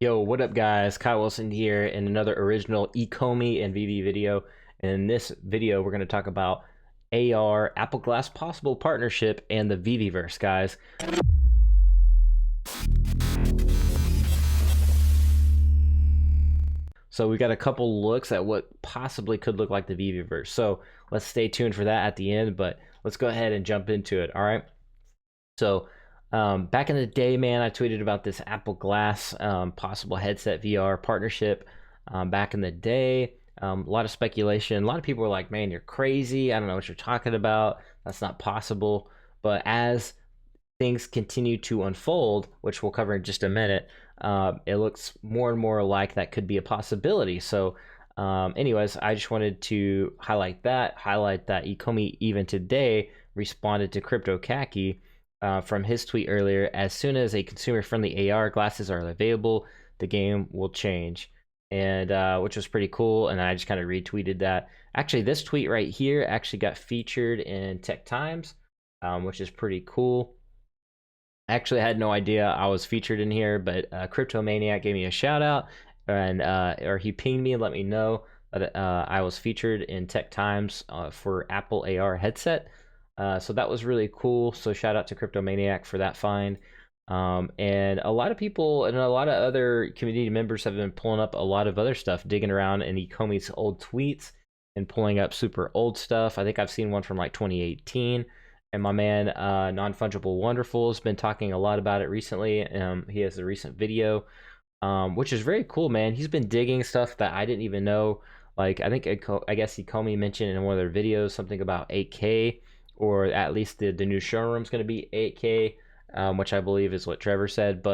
Yo, what up guys? Kyle Wilson here in another original Ecomi and VeVe video. And in this video, we're going to talk about AR, Apple Glass possible partnership, and the VeVeVerse, guys. So we got a couple looks at what possibly could look like the VeVeVerse. So let's stay tuned for that at the end, but let's go ahead and jump into it, all right? So back in the day, man, I tweeted about this Apple Glass possible headset VR partnership back in the day. A lot of speculation. A lot of people were like, man, you're crazy. I don't know what you're talking about. That's not possible. But as things continue to unfold, which we'll cover in just a minute, it looks more and more like that could be a possibility. So anyways, I just wanted to highlight that Ecomi even today responded to Crypto Khaki from his tweet earlier. As soon as a consumer-friendly AR glasses are available, the game will change, and which was pretty cool. And I just kind of retweeted that. Actually, this tweet right here actually got featured in Tech Times, which is pretty cool. Actually, I had no idea I was featured in here, but Crypto Maniac gave me a shout out, and or he pinged me and let me know that I was featured in Tech Times for Apple AR headset. So that was really cool. So shout out to Crypto Maniac for that find. And a lot of people and a lot of other community members have been pulling up a lot of other stuff, digging around in Ecomi's old tweets and pulling up super old stuff. I think I've seen one from like 2018. And my man, Non-Fungible Wonderful, has been talking a lot about it recently. He has a recent video, which is very cool, man. He's been digging stuff that I didn't even know. Like, I guess Ecomi mentioned in one of their videos something about 8K, or at least the new showroom's going to be 8K, which I believe is what Trevor said.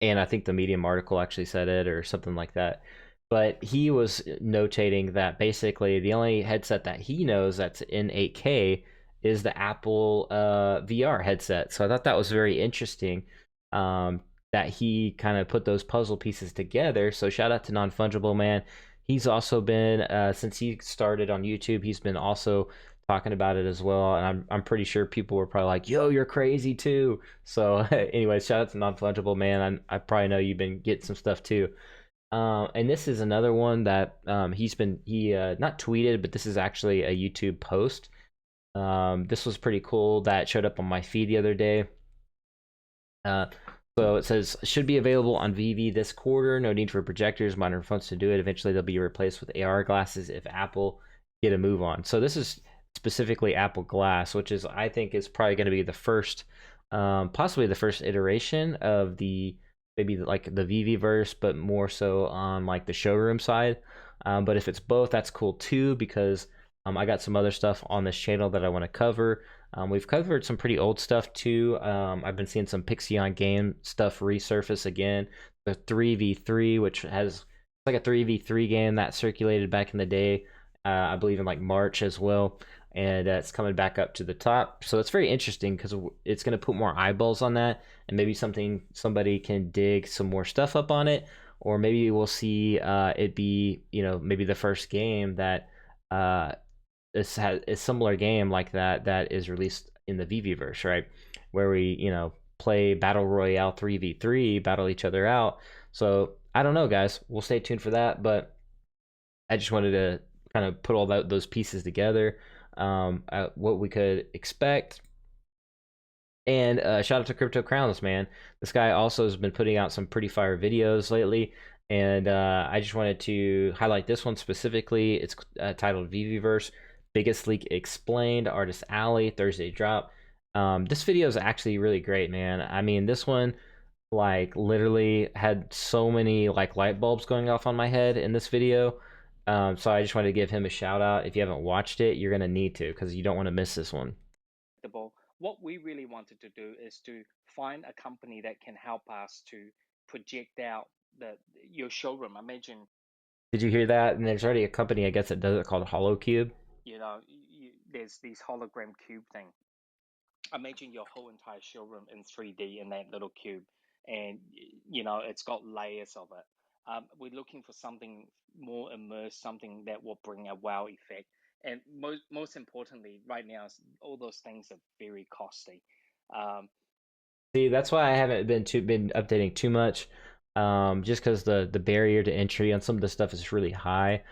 And I think the Medium article actually said it or something like that. But he was notating that basically the only headset that he knows that's in 8K is the Apple VR headset. So I thought that was very interesting, that he kind of put those puzzle pieces together. So shout out to Non-Fungible, man. He's also been, since he started on YouTube, he's been also talking about it as well. And I'm pretty sure people were probably like, yo, you're crazy too. So anyway, shout out to Non-Fungible, man. I probably know you've been getting some stuff too. And this is another one that he not tweeted, but this is actually a YouTube post. This was pretty cool that showed up on my feed the other day. So it says, should be available on VeVe this quarter. No need for projectors, modern phones to do it. Eventually they'll be replaced with AR glasses if Apple get a move on. So this is specifically Apple Glass, which is, I think, is probably going to be the first, possibly the first iteration of the, maybe like the VeVeVerse, but more so on like the showroom side. But if it's both, that's cool too, because I got some other stuff on this channel that I want to cover. We've covered some pretty old stuff too. I've been seeing some Pixion game stuff resurface again. The 3v3, which has like a 3v3 game that circulated back in the day, I believe in like March as well. And it's coming back up to the top. So it's very interesting because it's going to put more eyeballs on that. And maybe somebody can dig some more stuff up on it. Or maybe we'll see it be, maybe the first game that this has a similar game like that is released in the VeVeVerse, right? Where we, play Battle Royale 3v3, battle each other out. So I don't know, guys. We'll stay tuned for that, but I just wanted to kind of put all those pieces together, what we could expect. And shout out to Crypto Crowns, man. This guy also has been putting out some pretty fire videos lately. And I just wanted to highlight this one specifically. It's titled VeVeVerse Biggest Leak Explained, Artist Alley, Thursday drop. This video is actually really great, man. I mean, this one, like, literally had so many, like, light bulbs going off on my head in this video. So I just wanted to give him a shout out. If you haven't watched it, you're going to need to, because you don't want to miss this one. What we really wanted to do is to find a company that can help us to project out your showroom. Imagine, Did you hear that? And there's already a company, I guess, that does it called HoloCube. there's these hologram cube thing. Imagine your whole entire showroom in 3D in that little cube, and it's got layers of it. We're looking for something more immersed, something that will bring a wow effect. And most importantly, right now, all those things are very costly. Um, See, that's why I haven't been updating too much just because the barrier to entry on some of the stuff is really high.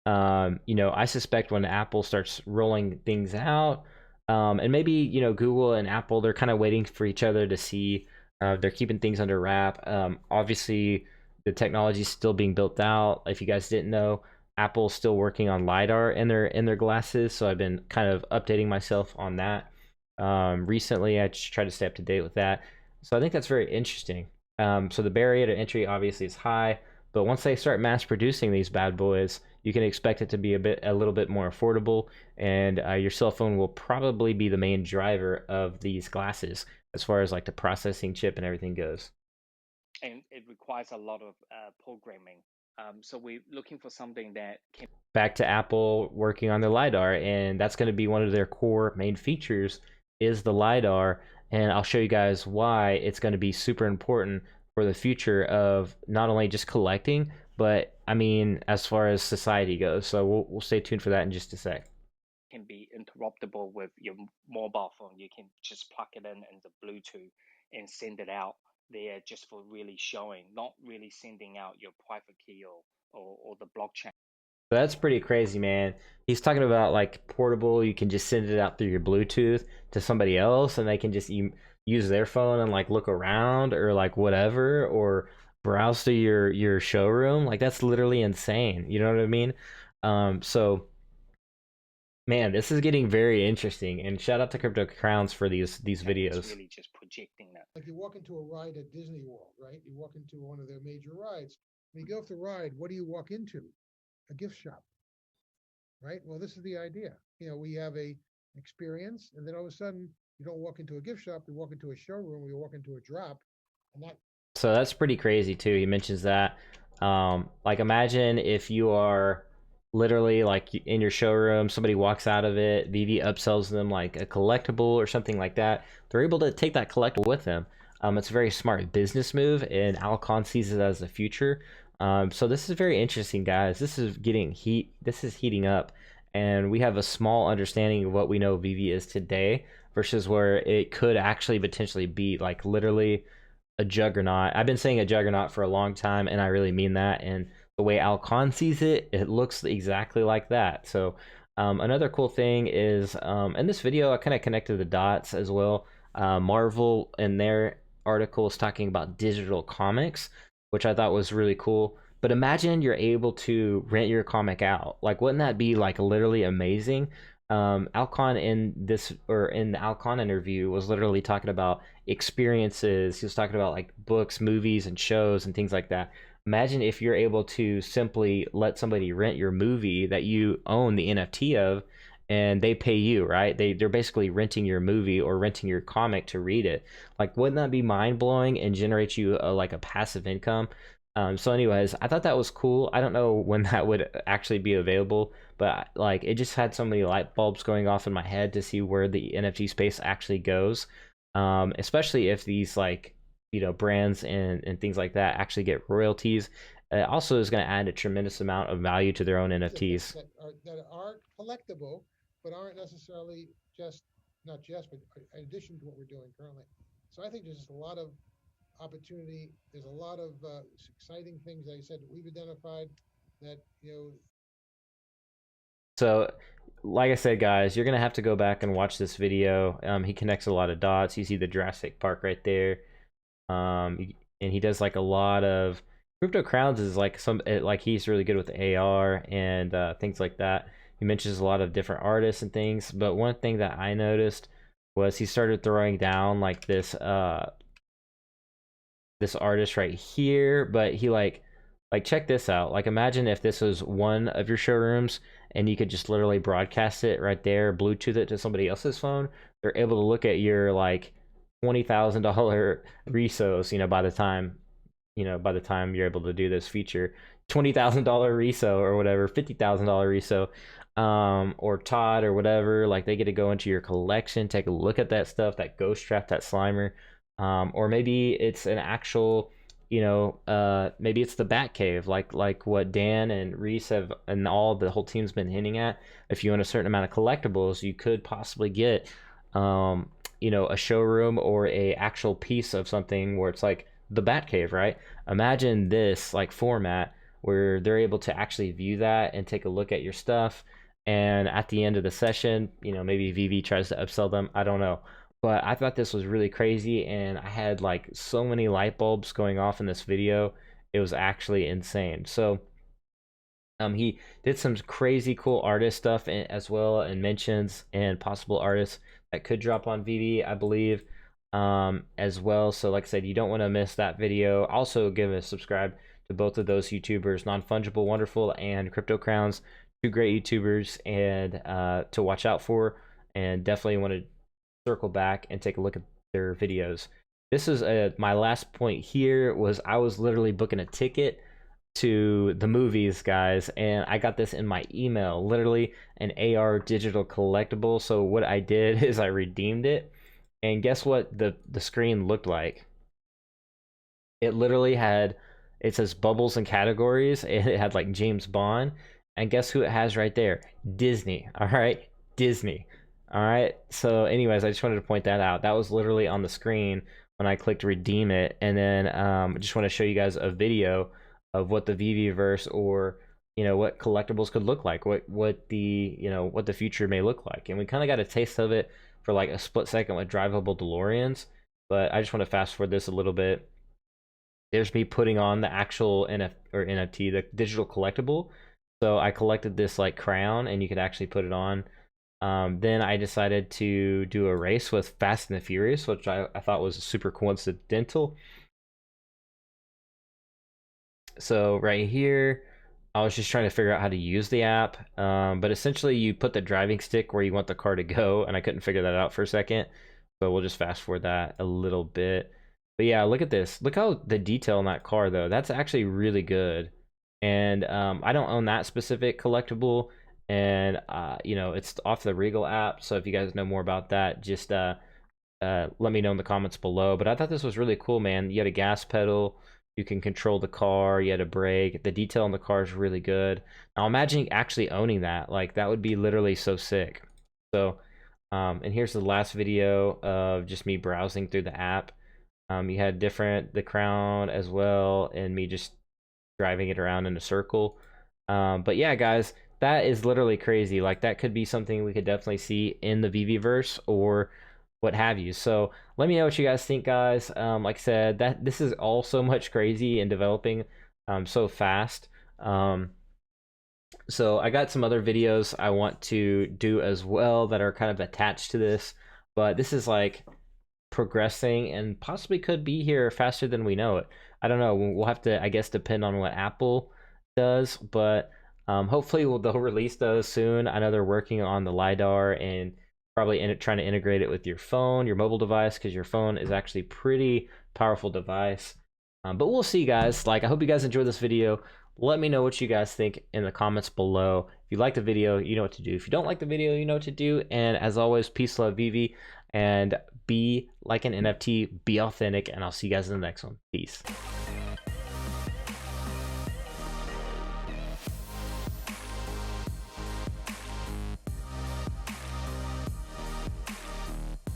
You know, I suspect when Apple starts rolling things out, and maybe, you know, Google and Apple, they're kind of waiting for each other to see. They're keeping things under wrap. Obviously, the technology is still being built out. If you guys didn't know, Apple's still working on lidar in their glasses, so I've been kind of updating myself on that. Recently, I just try to stay up to date with that. So I think that's very interesting. So the barrier to entry obviously is high, but once they start mass producing these bad boys, you can expect it to be a little bit more affordable, and your cell phone will probably be the main driver of these glasses as far as like the processing chip and everything goes. And it requires a lot of programming. So we're looking for something that can Back to Apple working on their lidar, and that's going to be one of their core main features is the lidar, and I'll show you guys why it's going to be super important for the future of not only just collecting, but I mean as far as society goes. So we'll stay tuned for that in just a sec. be interruptible with your mobile phone. You can just plug it in the Bluetooth and send it out there just for really showing, not really sending out your private key or the blockchain. That's pretty crazy, man. He's talking about like portable. You can just send it out through your Bluetooth to somebody else, and they can just use their phone and like look around or like whatever, or browse to your showroom. Like that's literally insane. You know what I mean? So man, this is getting very interesting. And shout out to Crypto Crowns for these It's videos. really just projecting that. Like you walk into a ride at Disney World, right? You walk into one of their major rides. When you go off the ride, what do you walk into? A gift shop, right? Well, this is the idea. We have a experience, and then all of a sudden, you don't walk into a gift shop, you walk into a showroom, you walk into a drop, and that So that's pretty crazy too. He mentions that. Like imagine if you are literally like in your showroom, somebody walks out of it, VeVe upsells them like a collectible or something like that. They're able to take that collectible with them. It's a very smart business move, and Alcon sees it as the future. So this is very interesting, guys. This is getting heat. This is heating up, and we have a small understanding of what we know VeVe is today versus where it could actually potentially be. Like literally a juggernaut. I've been saying a juggernaut for a long time, and I really mean that. And the way Alcon sees it, it looks exactly like that. So another cool thing is in this video, I kind of connected the dots as well. Marvel in their article is talking about digital comics, which I thought was really cool. But imagine you're able to rent your comic out. Like, wouldn't that be like literally amazing? Alcon in the Alcon interview was literally talking about experiences. He was talking about like books, movies, and shows and things like that. Imagine if you're able to simply let somebody rent your movie that you own the NFT of, and they pay you, right? They're basically renting your movie or renting your comic to read it. Like, wouldn't that be mind blowing and generate you like a passive income? So anyways, I thought that was cool. I don't know when that would actually be available, but like it just had so many light bulbs going off in my head to see where the NFT space actually goes. Especially if these like, you know, brands and things like that actually get royalties. It also is going to add a tremendous amount of value to their own NFTs. that are collectible, but aren't necessarily just not just, but in addition to what we're doing currently. So I think there's just a lot of opportunity. There's a lot of exciting things, like I said, that we've identified that So, like I said, guys, you're gonna have to go back and watch this video. He connects a lot of dots. You see the Jurassic Park right there. And he does like a lot of Crypto Crowns is like like he's really good with AR and things like that. He mentions a lot of different artists and things, but one thing that I noticed was he started throwing down like this artist right here, but he like check this out. Like imagine if this was one of your showrooms and you could just literally broadcast it right there, Bluetooth it to somebody else's phone. They're able to look at your like $20,000 resos, by the time you're able to do this feature. $20,000 reso or whatever, $50,000 reso, or Todd or whatever, like they get to go into your collection, take a look at that stuff, that ghost trap, that Slimer. Or maybe it's an actual, maybe it's the Batcave, like what Dan and Reese have and all the whole team's been hinting at. If you own a certain amount of collectibles, you could possibly get, a showroom or a actual piece of something where it's like the Batcave, right? Imagine this like format where they're able to actually view that and take a look at your stuff. And at the end of the session, you know, maybe VeVe tries to upsell them. I don't know. But I thought this was really crazy, and I had like so many light bulbs going off in this video. It was actually insane. So he did some crazy cool artist stuff as well, and mentions and possible artists that could drop on VeVe, I believe, as well. So like I said, you don't want to miss that video. Also give a subscribe to both of those YouTubers, Non-Fungible Wonderful and Crypto Crowns, two great YouTubers and to watch out for, and definitely want to circle back and take a look at their videos. This is my last point here. Was I was literally booking a ticket to the movies, guys, and I got this in my email, literally an AR digital collectible. So what I did is I redeemed it, and guess what the screen looked like? It literally had, it says bubbles and categories, and it had like James Bond, and guess who it has right there? Disney. All right, Disney. All right, so anyways, I just wanted to point that out. That was literally on the screen when I clicked redeem it. And then I just want to show you guys a video of what the VeVeVerse, or you know, what collectibles could look like, what the, you know, what the future may look like. And we kind of got a taste of it for like a split second with drivable DeLoreans, but I just want to fast forward this a little bit. There's me putting on the actual NFT, the digital collectible. So I collected this like crown, and you could actually put it on. Then I decided to do a race with Fast and the Furious, which I thought was super coincidental. So right here, I was just trying to figure out how to use the app. But essentially you put the driving stick where you want the car to go, and I couldn't figure that out for a second. So we'll just fast forward that a little bit. But yeah, look at this. Look how the detail in that car though. That's actually really good. And I don't own that specific collectible, and you know, it's off the Regal app. So if you guys know more about that, just let me know in the comments below. But I thought this was really cool, man. You had a gas pedal, you can control the car, you had a brake. The detail on the car is really good. Now imagine actually owning that. Like, that would be literally so sick. So and here's the last video of just me browsing through the app. You had the crown as well, and me just driving it around in a circle. But yeah, guys, that is literally crazy. Like, that could be something we could definitely see in the VeVeVerse or what have you. So let me know what you guys think, guys. Like I said, that this is all so much crazy and developing so fast. So I got some other videos I want to do as well that are kind of attached to this, but this is like progressing and possibly could be here faster than we know it. I don't know. We'll have to, I guess, depend on what Apple does, but hopefully they'll release those soon. I know they're working on the LiDAR and probably trying to integrate it with your phone, your mobile device, because your phone is actually pretty powerful device. But we'll see, guys. Like, I hope you guys enjoyed this video. Let me know what you guys think in the comments below. If you like the video, you know what to do. If you don't like the video, you know what to do. And as always, peace, love, VeVe, and be like an NFT, be authentic, and I'll see you guys in the next one. Peace.